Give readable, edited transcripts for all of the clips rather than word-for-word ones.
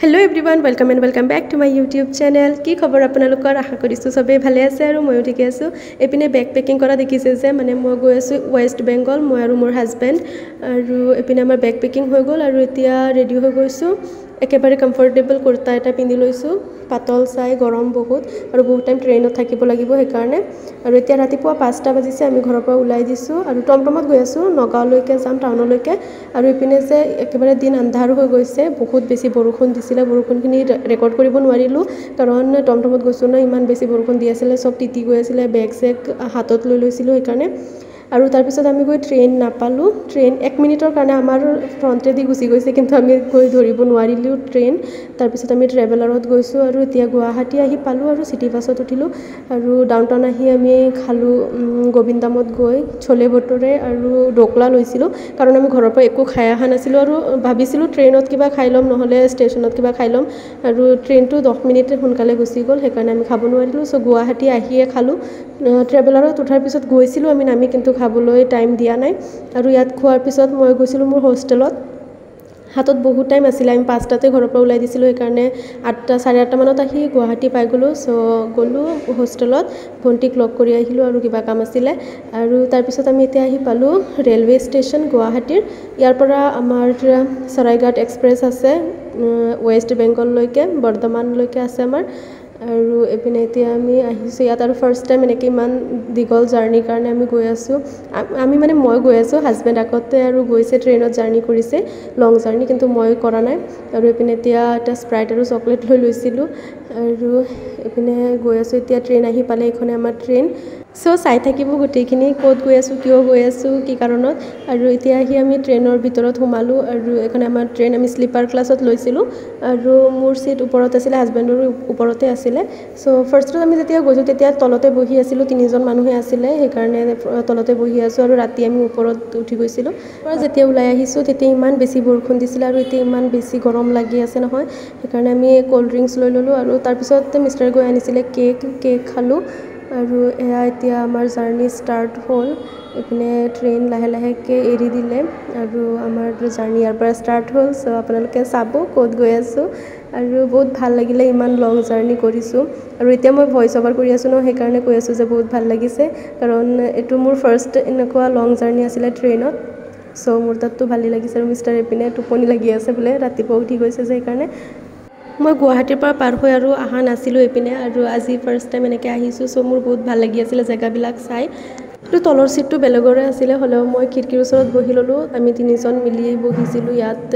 Hello everyone, welcome and welcome back to my YouTube channel. কি খবৰ আপোনালোকৰ আশা কৰিছো সবে ভালে আছে আৰু ময়ো ঠিক আছো। এপিনে ব্যাকপেকিং কৰা দেখিছে যে মানে মই গৈ আছো ওয়েস্ট বেংগল মই আৰু মোৰ হাজবেন্ড আৰু এপিনে আমাৰ ব্যাকপেকিং হৈ গল আৰু এতিয়া ৰেডি হৈ গৈছো। একেবাৰে কমফৰ্টেবল কুৰ্তা এটা পিন্ধি লৈছো পাতল চাই গৰম বহুত আৰু বহুত টাইম ট্ৰেইনত থাকিব লাগিব সেই কাৰণে আৰু এতিয়া ৰাতিপুৱা 5টা বাজিছে আমি ঘৰৰ পৰা ওলাই দিছো আৰু টমটমত গৈ আছো নগাঁওলৈকে যাম টাউনলৈকে আৰু ইপিনে যে একেবাৰে দিন আন্ধাৰ হৈ গৈছে বহুত বেছি বৰষুণ দিছিলে বৰষুণখিনি ৰেকৰ্ড কৰিব নোৱাৰিলো কাৰণ টমটমত গৈছো না ইমান বেছি বৰষুণ দি আছিল সব তিতি গৈ আছিল বেগ চেক হাতত লৈ লৈছিলো সেই কাৰণে আৰু তাৰ পিছত আমি গৈ ট্ৰেইন নাপালো ট্ৰেইন 1 মিনিটৰ কাৰণে আমাৰ ফ্ৰন্টেদি গুচি গৈছে কিন্তু আমি গৈ ধৰিব নোৱাৰিলো ট্ৰেইন তাৰ পিছত আমি ট্ৰেভেলাৰত গৈছো আৰু এতিয়া গুৱাহাটী আহি পালো আৰু সিটি বাছত উঠিলো আৰু ডাউনটাউন আহি আমি খালো গোবিন্দামত গৈ ছোলে ভটোৰে আৰু ঢোকলা লৈছিলো কাৰণ আমি ঘৰৰ পৰা একো খাই আহা নাছিলো আৰু ভাবিছিলো ট্ৰেইনত কিবা খাই লম নহলে ষ্টেচনত কিবা খাই লম আৰু ট্ৰেইনটো 10 মিনিট সোনকালে গুচি গল সেইকাৰণে আমি খাব নোৱাৰিলো সো গুৱাহাটী আহিয়ে খালো ট্ৰেভেলাৰত উঠাৰ পিছত গৈছিলো আমি নামি কিন্তু খাবলৈ টাইম দিয়া নাই আৰু ইয়াত খোৱাৰ পিছত মই গৈছিলো মোৰ হোষ্টেলত হাতত বহুত টাইম আছিল আমি 5টাতে ঘৰৰ পৰা ওলাই দিছিলো সেই কাৰণে 8টা 8:30 মানত আহি গুৱাহাটী পাই গলো সো গলো হোষ্টেলত ভন্টিক লগ কৰি আহিলো আৰু কিবা কাম আছিল আৰু তাৰ পিছত আমি এতিয়া আহি পালো ৰেলৱে ষ্টেচন গুৱাহাটীৰ ইয়াৰ পৰা আমাৰ সৰাইঘাট এক্সপ্ৰেছ আছে ওয়েস্ট বেংগললৈকে বৰ্ধমানলৈকে আছে আমাৰ আৰু এপিনে এতিয়া আমি আহিছো ইয়াত আৰু ফাৰ্স্ট টাইম এনেকৈ ইমান দীঘল জাৰ্নিৰ কাৰণে আমি গৈ আছো আমি মানে মই গৈ আছো হাজবেন্ড আগতে আৰু গৈছে ট্ৰেইনত জাৰ্নি কৰিছে লং জাৰ্নি কিন্তু মই কৰা নাই আৰু এপিনে এতিয়া এটা স্প্ৰাইট আৰু চকলেট লৈ লৈছিলো আৰু এপিনে গৈ আছো এতিয়া ট্ৰেইন আহি পালে এইখনে আমাৰ ট্ৰেইন সো চাই থাকিব গোটেইখিনি ক'ত গৈ আছো কিয় গৈ আছো কি কাৰণত আৰু এতিয়া আহি আমি ট্ৰেইনৰ ভিতৰত সোমালো আৰু এখনে আমাৰ ট্ৰেইন আমি স্লিপাৰ ক্লাছত লৈছিলো আৰু মোৰ সিট ওপৰত আছিল হাজবেন্ডৰ ওপৰতে আছিল সো ফাৰ্স্টত আমি যেতিয়া গৈছো তেতিয়া তলতে বহি আছিল তিনিজন মানুহে আছিল সেই কাৰণে তলতে বহি আছো আৰু ৰাতি আমি ওপৰত উঠি গৈছিলো আৰু যেতিয়া ওলাই আহিছো তেতিয়া ইমান বেছি বৰষুণ দিছিল আৰু এতিয়া ইমান বেছি গৰম লাগি আছে নহয় সেইকাৰণে আমি কোল্ড ড্ৰিংকস লৈ ললো আৰু তাৰ পিছত মিষ্টাৰ গৈ আনিছিলে কেক খালো আৰু এয়া এতিয়া আমাৰ জাৰ্নি ষ্টাৰ্ট হ'ল এপিনে ট্ৰেইন লাহে লাহেকৈ এৰি দিলে আৰু আমাৰ জাৰ্নি ইয়াৰ পৰা ষ্টাৰ্ট হ'ল সো আপোনালোকে চাব ক'ত গৈ আছো আৰু বহুত ভাল লাগিলে ইমান লং জাৰ্নি কৰিছো আৰু এতিয়া মই ভয়েস ওভাৰ কৰি আছো ন সেইকাৰণে কৈ আছো যে বহুত ভাল লাগিছে কাৰণ এটো মোৰ ফাৰ্স্ট এনেকুৱা লং জাৰ্নি আছিল ট্ৰেইনত সো মোৰ তাতটো ভালে লাগিছে আৰু মিষ্টাৰ এপিনে টোপনি লাগি আছে বোলে ৰাতিপুৱা উঠি গৈছে যে সেইকাৰণে মই গুৱাহাটীৰ পৰা পাৰ হৈ আৰু আহা নাছিলো এপিনে আৰু আজি ফাৰ্স্ট টাইম এনেকৈ আহিছো সো মোৰ বহুত ভাল লাগি আছিল জায়গাবিলাক চাই তো তলৰ সিটটো বেলেগৰে আছিল হলেও মই খিৰকিৰ ওচৰত বহি ললো আমি তিনিজন মিলি বহিছিলো ইয়াত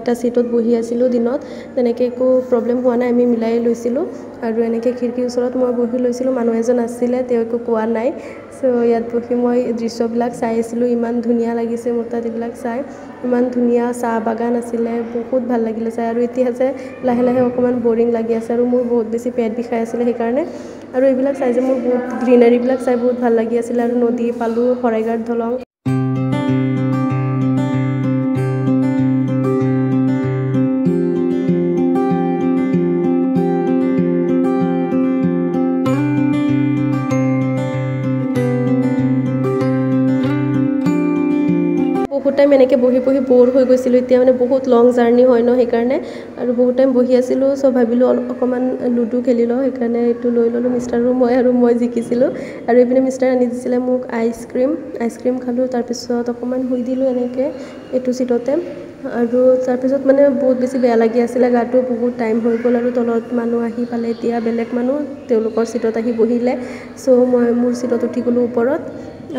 এটা সিটত বহি আছিলো দিনত তেনেকৈ একো প্ৰবলেম হোৱা নাই আমি মিলাই লৈছিলো আৰু এনেকৈ খিৰকিৰ ওচৰত মই বহি লৈছিলো মানুহ এজন আছিল তেওঁ একো কোৱা নাই সো ইয়াত বহি মই দৃশ্যবিলাক চাই আছিলো ইমান ধুনীয়া লাগিছে মোৰ তাত এইবিলাক চাই ইমান ধুনীয়া চাহ বাগান আছিল বহুত ভাল লাগিলে চাই আৰু এতিয়া যে লাহে লাহে অকমান বৰিং লাগি আছে আৰু মোৰ বহুত বেছি পেট বিষাই আছিল সেইকাৰণে আৰু এইবিলাক চাই যে মোৰ বহুত গ্ৰীনাৰীবিলাক চাই বহুত ভাল লাগি আছিল আৰু নদী পালো শৰাইঘাট দলং বহুত টাইম এনেকৈ বহি বহি বৰ হৈ গৈছিলোঁ এতিয়া মানে বহুত লং জাৰ্নি হয় ন সেইকাৰণে আৰু বহুত টাইম বহি আছিলোঁ সো ভাবিলোঁ অকণমান লুডু খেলি লওঁ সেইকাৰণে এইটো লৈ ল'লোঁ মিষ্টাৰ আৰু মই জিকিছিলোঁ আৰু এইপিনে মিষ্টাৰ আনি দিছিলে মোক আইচক্ৰীম খালোঁ তাৰপিছত অকণমান শুই দিলোঁ এনেকৈ এইটো চিটতে আৰু তাৰপিছত মানে বহুত বেছি বেয়া লাগি আছিলে গাটো বহুত টাইম হৈ গ'ল আৰু তলত মানুহ আহি পালে এতিয়া বেলেগ মানুহ তেওঁলোকৰ চিটত আহি বহিলে সো মই মোৰ চিটত উঠি গ'লোঁ ওপৰত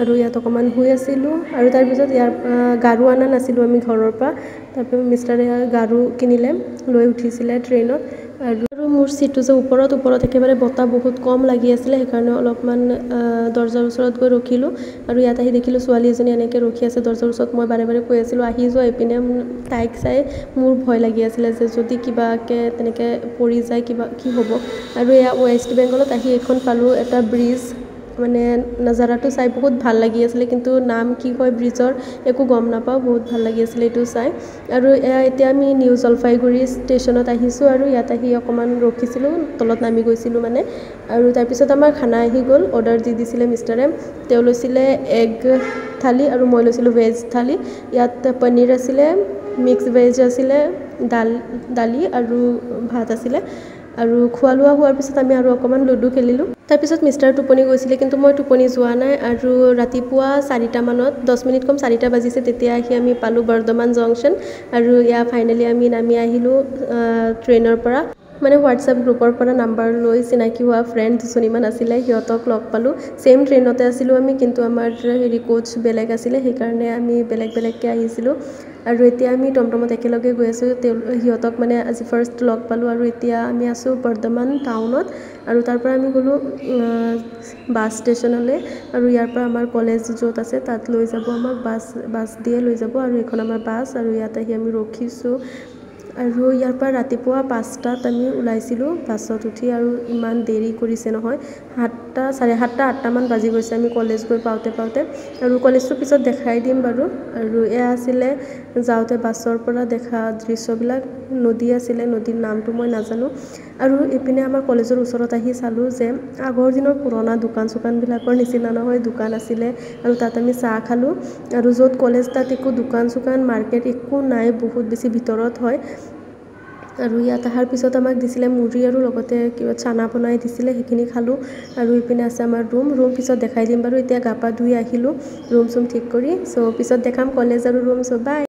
আৰু ইয়াত অকণমান শুই আছিলোঁ আৰু তাৰপিছত ইয়াৰ গাৰু আনা নাছিলোঁ আমি ঘৰৰ পৰা তাৰপিছত মিষ্টাৰে গাৰু কিনিলে লৈ উঠিছিলে ট্ৰেইনত আৰু মোৰ সিটটো যে ওপৰত একেবাৰে বতাহ বহুত কম লাগি আছিলে সেইকাৰণে অলপমান দৰ্জাৰ ওচৰত গৈ ৰখিলোঁ আৰু ইয়াত আহি দেখিলোঁ ছোৱালী এজনী এনেকৈ ৰখি আছে দৰ্জাৰ ওচৰত মই বাৰে বাৰে কৈ আছিলোঁ আহি যোৱা এইপিনে তাইক চাই মোৰ ভয় লাগি আছিলে যে যদি কিবাকৈ তেনেকৈ পৰি যায় কিবা কি হ'ব আৰু এয়া ওয়েস্ট বেংগলত আহি এখন পালোঁ এটা ব্ৰিজ মানে নজাৰাটো চাই বহুত ভাল লাগি আছিলে কিন্তু নাম কি হয় ব্ৰিজৰ একো গম নাপাওঁ বহুত ভাল লাগি আছিলে এইটো চাই আৰু এতিয়া আমি নিউ জলপাইগুৰি ষ্টেচনত আহিছোঁ আৰু ইয়াত আহি অকণমান ৰখিছিলোঁ তলত নামি গৈছিলোঁ মানে আৰু তাৰপিছত আমাৰ খানা আহি গ'ল অৰ্ডাৰ দি দিছিলে মিষ্টাৰে তেওঁ লৈছিলে এগ থালি আৰু মই লৈছিলোঁ ভেজ থালি ইয়াত পনীৰ আছিলে মিক্স ভেজ আছিলে দালি আৰু ভাত আছিলে আৰু খোৱা লোৱা হোৱাৰ পিছত আমি আৰু অকণমান লুডু খেলিলোঁ তাৰপিছত মিষ্টাৰ টোপনি গৈছিলে কিন্তু মই টোপনি যোৱা নাই আৰু ৰাতিপুৱা 4টা মানত 10 মিনিট কম 4টা বাজিছে তেতিয়া আহি আমি পালোঁ বৰ্ধমান জংচন আৰু ইয়াত ফাইনেলি আমি নামি আহিলোঁ ট্ৰেইনৰ পৰা মানে হোৱাটছএপ গ্ৰুপৰ পৰা নাম্বাৰ লৈ চিনাকি হোৱা ফ্ৰেণ্ড দুজনীমান আছিলে সিহঁতক লগ পালোঁ সেম ট্ৰেইনতে আছিলোঁ আমি কিন্তু আমাৰ কোচ বেলেগ আছিলে সেইকাৰণে আমি বেলেগকৈ আহিছিলোঁ আৰু এতিয়া আমি টমটমত একেলগে গৈ আছোঁ সিহঁতক মানে আজি ফাৰ্ষ্ট লগ পালোঁ আৰু এতিয়া আমি আছোঁ বৰ্ধমান টাউনত আৰু তাৰ পৰা আমি গ'লোঁ বাছ ষ্টেচনলৈ আৰু ইয়াৰ পৰা আমাৰ কলেজ য'ত আছে তাত লৈ যাব আমাক বাছ দিয়ে লৈ যাব আৰু এইখন আমাৰ বাছ আৰু ইয়াত আহি আমি ৰখিছোঁ আৰু ইয়াৰ পৰা ৰাতিপুৱা 5টাত আমি ওলাইছিলোঁ বাছত উঠি আৰু ইমান দেৰি কৰিছে নহয় 7টা 7:30 8টামান বাজি গৈছে আমি কলেজ গৈ পাওঁতে আৰু কলেজটোৰ পিছত দেখাই দিম বাৰু আৰু এয়া আছিলে যাওঁতে বাছৰ পৰা দেখা দৃশ্যবিলাক নদী আছিলে নদীৰ নামটো মই নাজানো আৰু ইপিনে আমাৰ কলেজৰ ওচৰত আহি চালোঁ যে আগৰ দিনৰ পুৰণা দোকানবিলাকৰ নিচিনা নহয় দোকান আছিলে আৰু তাত আমি চাহ খালোঁ আৰু য'ত কলেজ তাত একো দোকান মাৰ্কেট একো নাই বহুত বেছি ভিতৰত হয় আৰু ইয়াত অহাৰ পিছত আমাক দিছিলে মুড়ি আৰু লগতে কিবা চানা বনাই দিছিলে সেইখিনি খালোঁ আৰু ইপিনে আছে আমাৰ ৰুম পিছত দেখাই দিম বাৰু এতিয়া গা পা ধুই আহিলোঁ ৰুম ঠিক কৰি চ' পিছত দেখাম কলেজ আৰু ৰুম চ' বাই